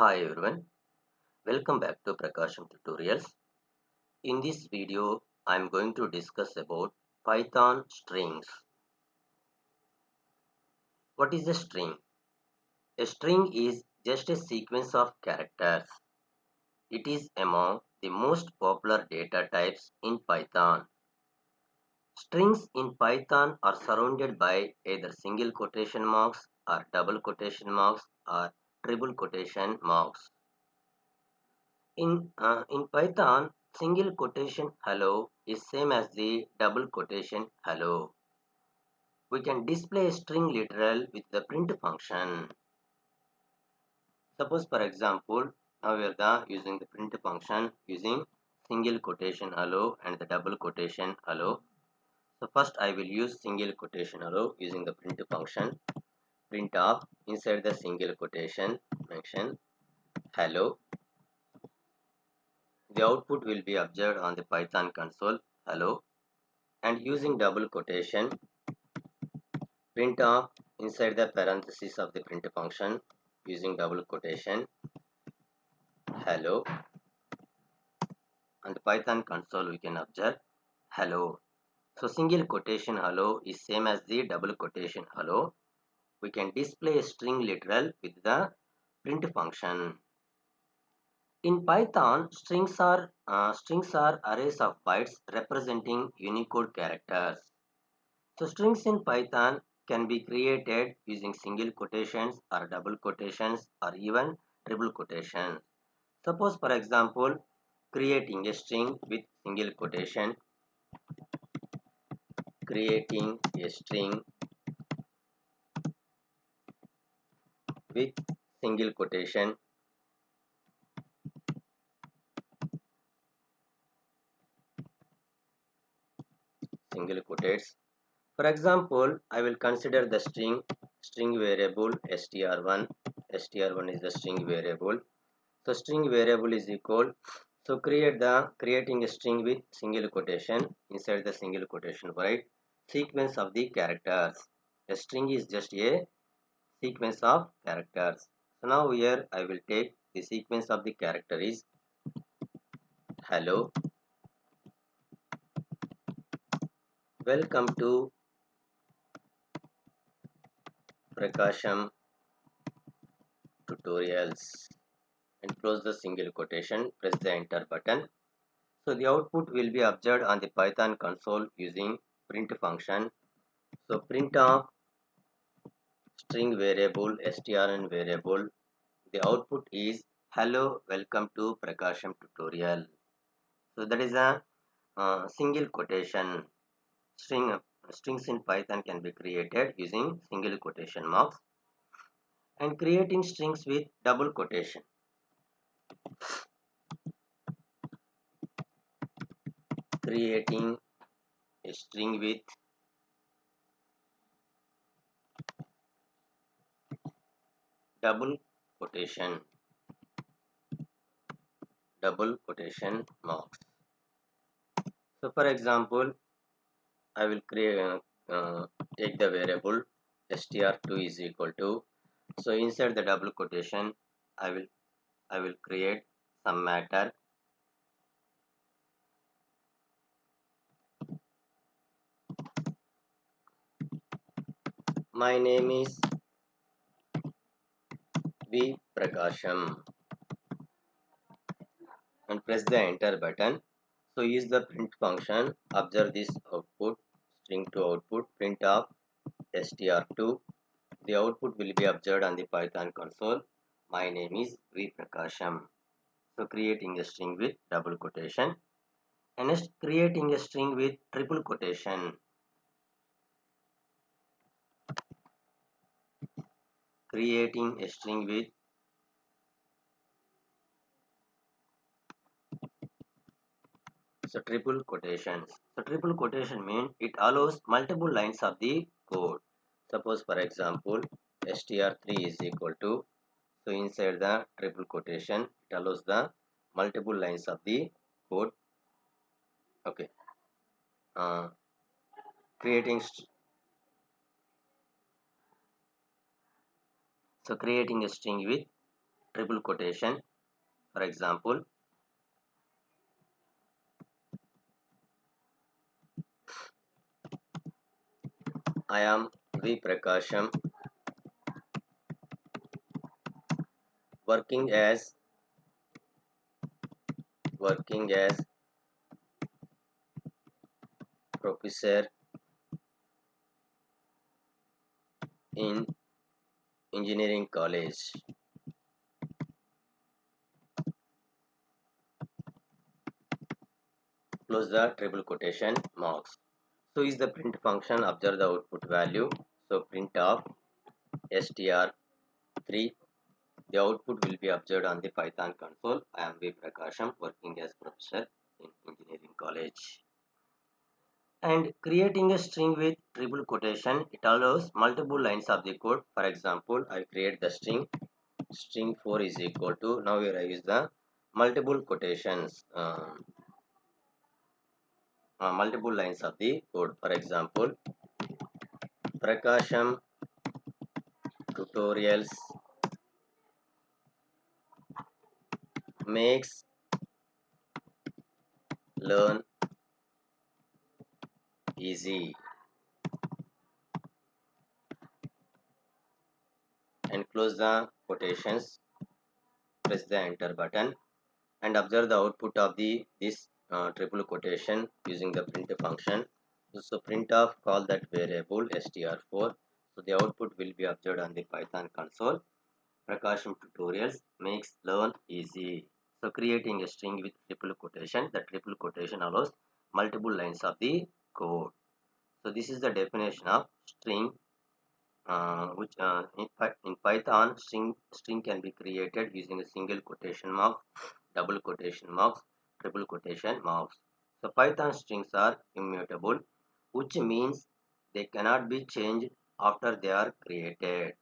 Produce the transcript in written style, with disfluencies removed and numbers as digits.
Hi everyone, welcome back to Prakasam tutorials. In this video, I am going to discuss about Python strings. What is a string? A string is just a sequence of characters. It is among the most popular data types in Python. Strings in Python are surrounded by either single quotation marks or double quotation marks or triple quotation marks. In Python, single quotation hello is same as the double quotation hello. We can display a string literal with the print function. Suppose for example, now we are using the print function using single quotation hello and the double quotation hello. So first I will use single quotation hello using the print function. Print of inside the single quotation mention hello. The output will be observed on the Python console hello, and using double quotation print of inside the parenthesis of the print function using double quotation hello. On the Python console we can observe hello. So single quotation hello is same as the double quotation hello. We can display a string literal with the print function. In Python, strings are arrays of bytes representing Unicode characters. So strings in Python can be created using single quotations or double quotations or even triple quotations. Suppose for example, creating a string with single quotation, creating a string with single quotation, single quotates. For example, I will consider the string variable str1. str1 is the string variable. So string variable is equal. So creating a string with single quotation. Inside the single quotation, write sequence of the characters. A string is just a sequence of characters. So now here I will take the sequence of the character is hello. Welcome to Prakasam tutorials, and close the single quotation. Press the enter button. So the output will be observed on the Python console using print function. So print of string variable strn variable. The output is hello, welcome to Prakasam tutorial. So that is a single quotation. Strings in Python can be created using single quotation marks, and creating strings with double quotation. Creating a string with double quotation, double quotation marks. So for example, I will take the variable str2 is equal to. So inside the double quotation, I will create some matter. My name is Prakasam, and press the enter button. So use the print function. Observe this output, string to output, print of str2. The output will be observed on the Python console. My name is Prakasam. So creating a string with double quotation, and next creating a string with triple quotation. Creating a string with triple quotations. So triple quotation means it allows multiple lines of the code. Suppose for example, str3 is equal to. So inside the triple quotation, it allows the multiple lines of the code. Okay. Uh, creating creating a string with triple quotation. For example, I am V Prakasham, working as working as professor in engineering college. Close the triple quotation marks. So is the print function, observe the output value. So print of str3, the output will be observed on the Python console. I am V Prakasham, working as professor in engineering college. And creating a string with triple quotation, it allows multiple lines of the code. For example, I create the string 4 is equal to, now here I use the multiple quotations, multiple lines of the code. For example, Prakasham tutorials makes learn easy, and close the quotations, press the enter button, and observe the output of this triple quotation using the print function. So print of, call that variable str4, so the output will be observed on the Python console. Prakasham tutorials makes learn easy. So creating a string with triple quotation, the triple quotation allows multiple lines of the code. So this is the definition of string, which in Python, string can be created using a single quotation mark, double quotation marks, triple quotation marks. So Python strings are immutable, which means they cannot be changed after they are created.